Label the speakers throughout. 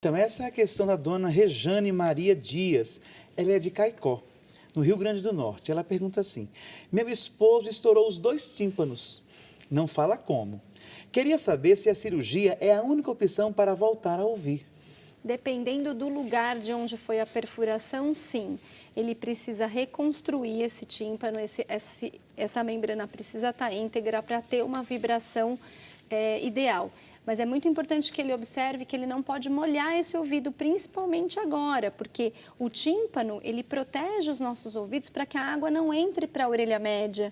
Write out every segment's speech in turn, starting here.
Speaker 1: Então, essa é a questão da dona Rejane Maria Dias. Ela é de Caicó, no Rio Grande do Norte. Ela pergunta assim: meu esposo estourou os dois tímpanos. Não fala como. Queria saber se a cirurgia é a única opção para voltar a ouvir.
Speaker 2: Dependendo do lugar de onde foi a perfuração, sim. Ele precisa reconstruir esse tímpano, essa membrana precisa estar íntegra para ter uma vibração ideal. Mas é muito importante que ele observe que ele não pode molhar esse ouvido, principalmente agora, porque o tímpano, ele protege os nossos ouvidos para que a água não entre para a orelha média.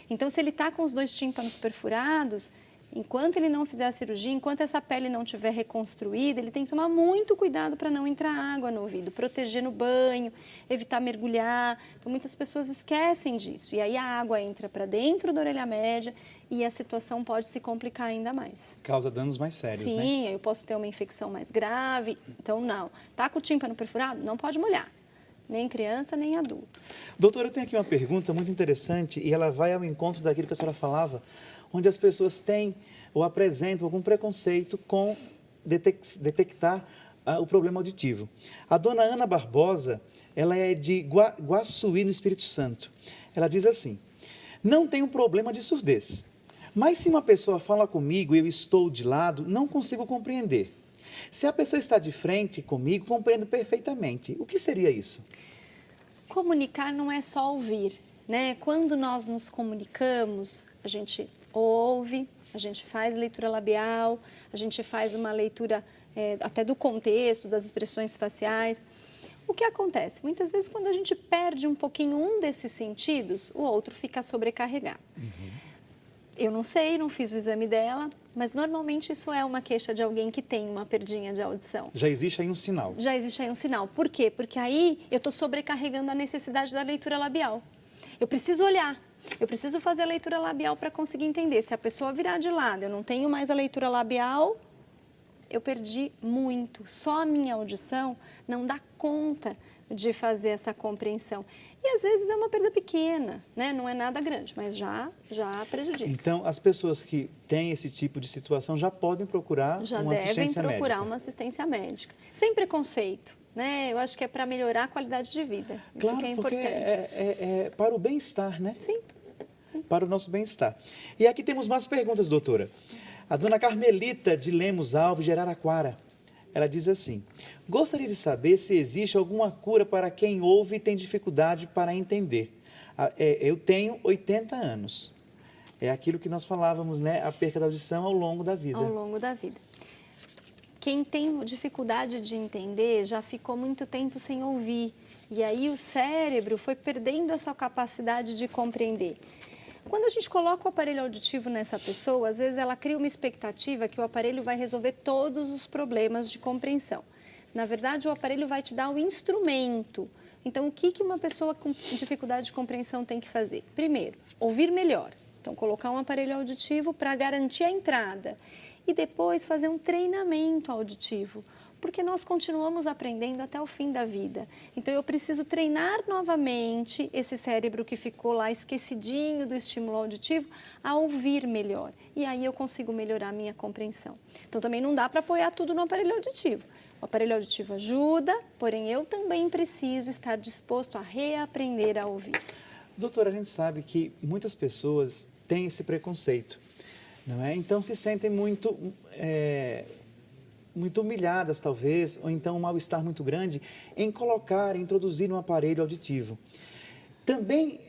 Speaker 2: Então, se ele está com os dois tímpanos perfurados, enquanto ele não fizer a cirurgia, enquanto essa pele não estiver reconstruída, ele tem que tomar muito cuidado para não entrar água no ouvido, proteger no banho, evitar mergulhar. Então, muitas pessoas esquecem disso. E aí a água entra para dentro da orelha média e a situação pode se complicar ainda mais.
Speaker 1: Causa danos mais sérios, né?
Speaker 2: Sim, eu posso ter uma infecção mais grave. Então, não. Tá com o tímpano perfurado? Não pode molhar. Nem criança, nem adulto.
Speaker 1: Doutora, eu tenho aqui uma pergunta muito interessante e ela vai ao encontro daquilo que a senhora falava, onde as pessoas têm ou apresentam algum preconceito com detectar o problema auditivo. A dona Ana Barbosa, ela é de Guaçuí, no Espírito Santo. Ela diz assim: não tenho problema de surdez, mas se uma pessoa fala comigo e eu estou de lado, não consigo compreender. Se a pessoa está de frente comigo, compreendo perfeitamente. O que seria isso?
Speaker 2: Comunicar não é só ouvir, né? Quando nós nos comunicamos, a gente ouve, a gente faz leitura labial, a gente faz uma leitura até do contexto, das expressões faciais. O que acontece? Muitas vezes, quando a gente perde um pouquinho um desses sentidos, o outro fica sobrecarregado. Eu não sei, não fiz o exame dela, mas normalmente isso é uma queixa de alguém que tem uma perdinha de audição.
Speaker 1: Já existe aí um sinal.
Speaker 2: Já existe aí um sinal. Por quê? Porque aí eu estou sobrecarregando a necessidade da leitura labial. Eu preciso olhar, eu preciso fazer a leitura labial para conseguir entender. Se a pessoa virar de lado, eu não tenho mais a leitura labial, eu perdi muito. Só a minha audição não dá conta de fazer essa compreensão. E às vezes é uma perda pequena, né? Não é nada grande, mas já prejudica.
Speaker 1: Então, as pessoas que têm esse tipo de situação já podem procurar uma assistência médica.
Speaker 2: Já devem procurar uma assistência médica. Sem preconceito, né? Eu acho que é para melhorar a qualidade de vida. Isso
Speaker 1: Claro,
Speaker 2: que é
Speaker 1: porque
Speaker 2: importante.
Speaker 1: é para o bem-estar, né?
Speaker 2: Sim.
Speaker 1: Para o nosso bem-estar. E aqui temos mais perguntas, doutora. A dona Carmelita de Lemos Alves, de Araraquara, ela diz assim: gostaria de saber se existe alguma cura para quem ouve e tem dificuldade para entender. Eu tenho 80 anos. É aquilo que nós falávamos, né? A perca da audição ao longo da vida.
Speaker 2: Ao longo da vida. Quem tem dificuldade de entender já ficou muito tempo sem ouvir. E aí o cérebro foi perdendo essa capacidade de compreender. Quando a gente coloca o aparelho auditivo nessa pessoa, às vezes ela cria uma expectativa que o aparelho vai resolver todos os problemas de compreensão. Na verdade, o aparelho vai te dar o instrumento. Então, o que uma pessoa com dificuldade de compreensão tem que fazer? Primeiro, ouvir melhor. Então, colocar um aparelho auditivo para garantir a entrada. E depois fazer um treinamento auditivo, porque nós continuamos aprendendo até o fim da vida. Então, eu preciso treinar novamente esse cérebro que ficou lá esquecidinho do estímulo auditivo a ouvir melhor. E aí eu consigo melhorar a minha compreensão. Então, também não dá para apoiar tudo no aparelho auditivo. O aparelho auditivo ajuda, porém eu também preciso estar disposto a reaprender a ouvir.
Speaker 1: Doutora, a gente sabe que muitas pessoas têm esse preconceito, não é? Então se sentem muito humilhadas, talvez, ou então um mal-estar muito grande em introduzir um aparelho auditivo. Também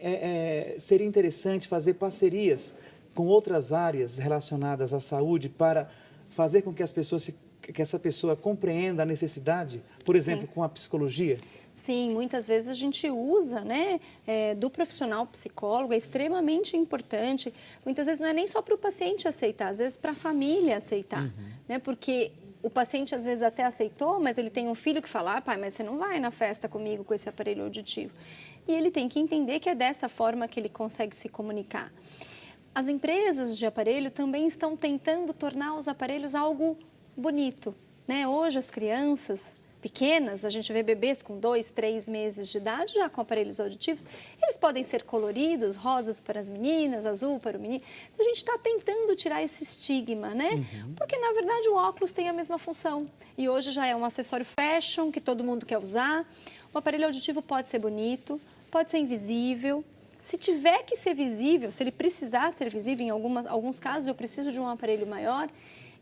Speaker 1: seria interessante fazer parcerias com outras áreas relacionadas à saúde para fazer com que essa pessoa compreenda a necessidade, por exemplo, com a psicologia?
Speaker 2: Sim, muitas vezes a gente usa, né, do profissional psicólogo, é extremamente importante. Muitas vezes não é nem só para o paciente aceitar, às vezes para a família aceitar, né, porque o paciente às vezes até aceitou, mas ele tem um filho que fala: pai, mas você não vai na festa comigo com esse aparelho auditivo. E ele tem que entender que é dessa forma que ele consegue se comunicar. As empresas de aparelho também estão tentando tornar os aparelhos algo bonito, né? Hoje as crianças pequenas, a gente vê bebês com 2, 3 meses de idade já com aparelhos auditivos, eles podem ser coloridos, rosas para as meninas, azul para o menino. Então, a gente está tentando tirar esse estigma, né? Porque, na verdade, o óculos tem a mesma função. E hoje já é um acessório fashion que todo mundo quer usar. O aparelho auditivo pode ser bonito, pode ser invisível. Se tiver que ser visível, se ele precisar ser visível, em alguns casos eu preciso de um aparelho maior,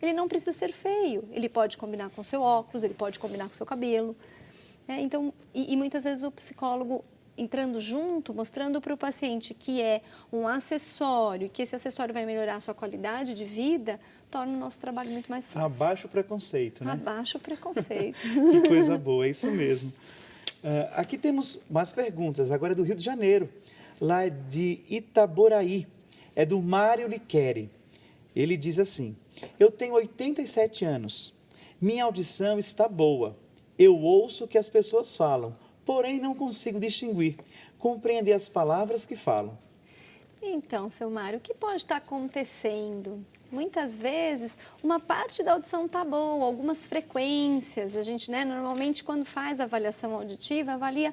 Speaker 2: ele não precisa ser feio. Ele pode combinar com o seu óculos, ele pode combinar com o seu cabelo. Então, muitas vezes o psicólogo entrando junto, mostrando para o paciente que é um acessório, que esse acessório vai melhorar a sua qualidade de vida, torna o nosso trabalho muito mais fácil.
Speaker 1: Abaixa o preconceito, né?
Speaker 2: Abaixa o preconceito.
Speaker 1: Que coisa boa, é isso mesmo. Aqui temos mais perguntas, agora é do Rio de Janeiro, lá de Itaboraí, é do Mário Liqueri. Ele diz assim: eu tenho 87 anos, minha audição está boa, eu ouço o que as pessoas falam, porém não consigo distinguir, compreender as palavras que falam.
Speaker 2: Então, seu Mário, o que pode estar acontecendo? Muitas vezes, uma parte da audição está boa, algumas frequências. A gente, normalmente, quando faz a avaliação auditiva, avalia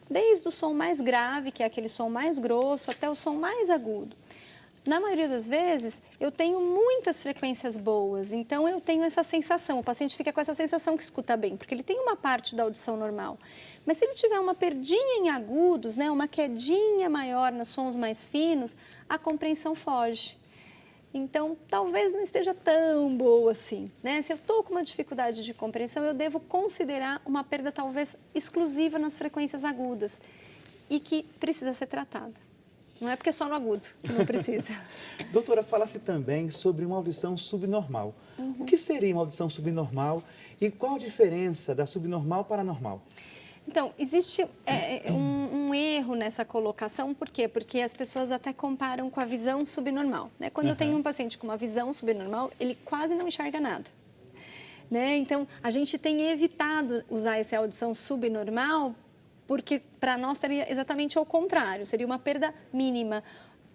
Speaker 2: desde o som mais grave, que é aquele som mais grosso, até o som mais agudo. Na maioria das vezes, eu tenho muitas frequências boas, então eu tenho essa sensação, o paciente fica com essa sensação que escuta bem, porque ele tem uma parte da audição normal. Mas se ele tiver uma perdinha em agudos, uma quedinha maior nos sons mais finos, a compreensão foge. Então, talvez não esteja tão boa assim, Se eu estou com uma dificuldade de compreensão, eu devo considerar uma perda talvez exclusiva nas frequências agudas e que precisa ser tratada. Não é porque é só no agudo que não precisa.
Speaker 1: Doutora, fala-se também sobre uma audição subnormal. O que seria uma audição subnormal e qual a diferença da subnormal para a normal?
Speaker 2: Então, existe um erro nessa colocação, por quê? Porque as pessoas até comparam com a visão subnormal. Quando eu tenho um paciente com uma visão subnormal, ele quase não enxerga nada. Então, a gente tem evitado usar essa audição subnormal porque para nós seria exatamente o contrário, seria uma perda mínima.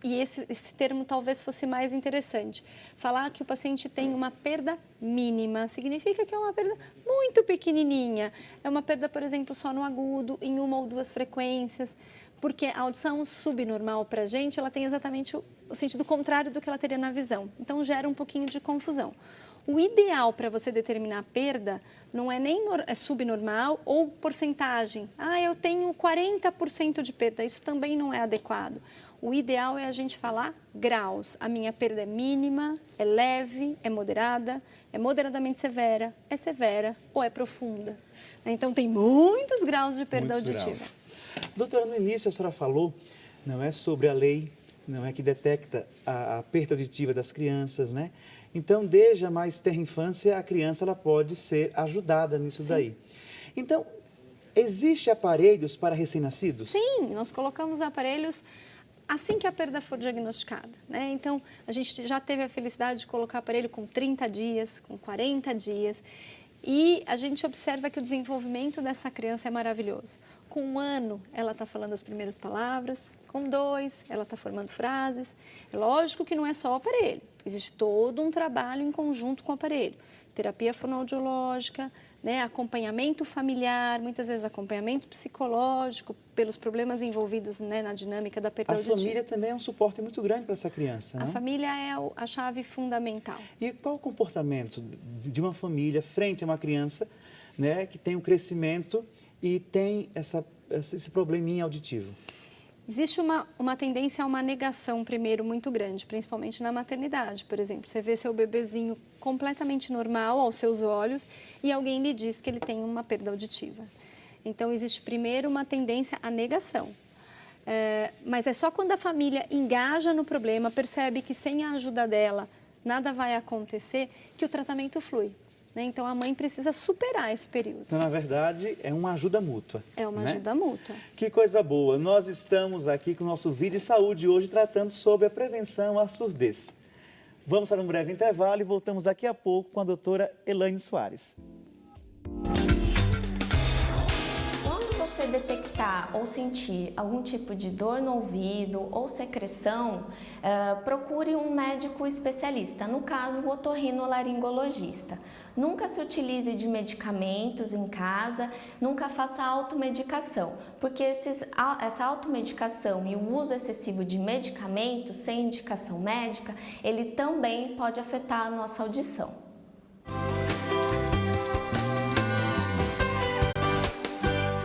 Speaker 2: E esse termo talvez fosse mais interessante. Falar que o paciente tem uma perda mínima significa que é uma perda muito pequenininha. É uma perda, por exemplo, só no agudo, em uma ou duas frequências. Porque a audição subnormal para a gente, ela tem exatamente o sentido contrário do que ela teria na visão. Então, gera um pouquinho de confusão. O ideal para você determinar a perda não é nem subnormal ou porcentagem. Eu tenho 40% de perda, isso também não é adequado. O ideal é a gente falar graus. A minha perda é mínima, é leve, é moderadamente severa, é severa ou é profunda. Então, tem muitos graus de perda auditiva.
Speaker 1: Graus. Doutora, no início a senhora falou, não é sobre a lei, não é que detecta a perda auditiva das crianças, Então, desde a mais tenra infância, a criança ela pode ser ajudada nisso daí. Então, existe aparelhos para recém-nascidos?
Speaker 2: Sim, nós colocamos aparelhos assim que a perda for diagnosticada. Então, a gente já teve a felicidade de colocar aparelho com 30 dias, com 40 dias. E a gente observa que o desenvolvimento dessa criança é maravilhoso. Com 1 ano, ela está falando as primeiras palavras. Com 2, ela está formando frases. É lógico que não é só o aparelho. Existe todo um trabalho em conjunto com o aparelho. Terapia fonoaudiológica, acompanhamento familiar, muitas vezes acompanhamento psicológico, pelos problemas envolvidos na dinâmica da perda auditiva.
Speaker 1: A família também é um suporte muito grande para essa criança,
Speaker 2: A família é a chave fundamental.
Speaker 1: E qual o comportamento de uma família frente a uma criança que tem um crescimento e tem esse probleminha auditivo?
Speaker 2: Existe uma tendência a uma negação, primeiro, muito grande, principalmente na maternidade, por exemplo. Você vê seu bebezinho completamente normal aos seus olhos e alguém lhe diz que ele tem uma perda auditiva. Então, existe primeiro uma tendência à negação. Mas é só quando a família engaja no problema, percebe que sem a ajuda dela nada vai acontecer, que o tratamento flui. Então, a mãe precisa superar esse período.
Speaker 1: Então, na verdade, é uma ajuda mútua.
Speaker 2: É uma ajuda mútua.
Speaker 1: Que coisa boa. Nós estamos aqui com o nosso vídeo de saúde hoje tratando sobre a prevenção à surdez. Vamos para um breve intervalo e voltamos daqui a pouco com a doutora Elaine Soares.
Speaker 2: Quando você detectar
Speaker 3: detectar ou sentir algum tipo de dor no ouvido ou secreção, procure um médico especialista, no caso o otorrinolaringologista. Nunca se utilize de medicamentos em casa, nunca faça automedicação, porque essa automedicação e o uso excessivo de medicamentos sem indicação médica, ele também pode afetar a nossa audição.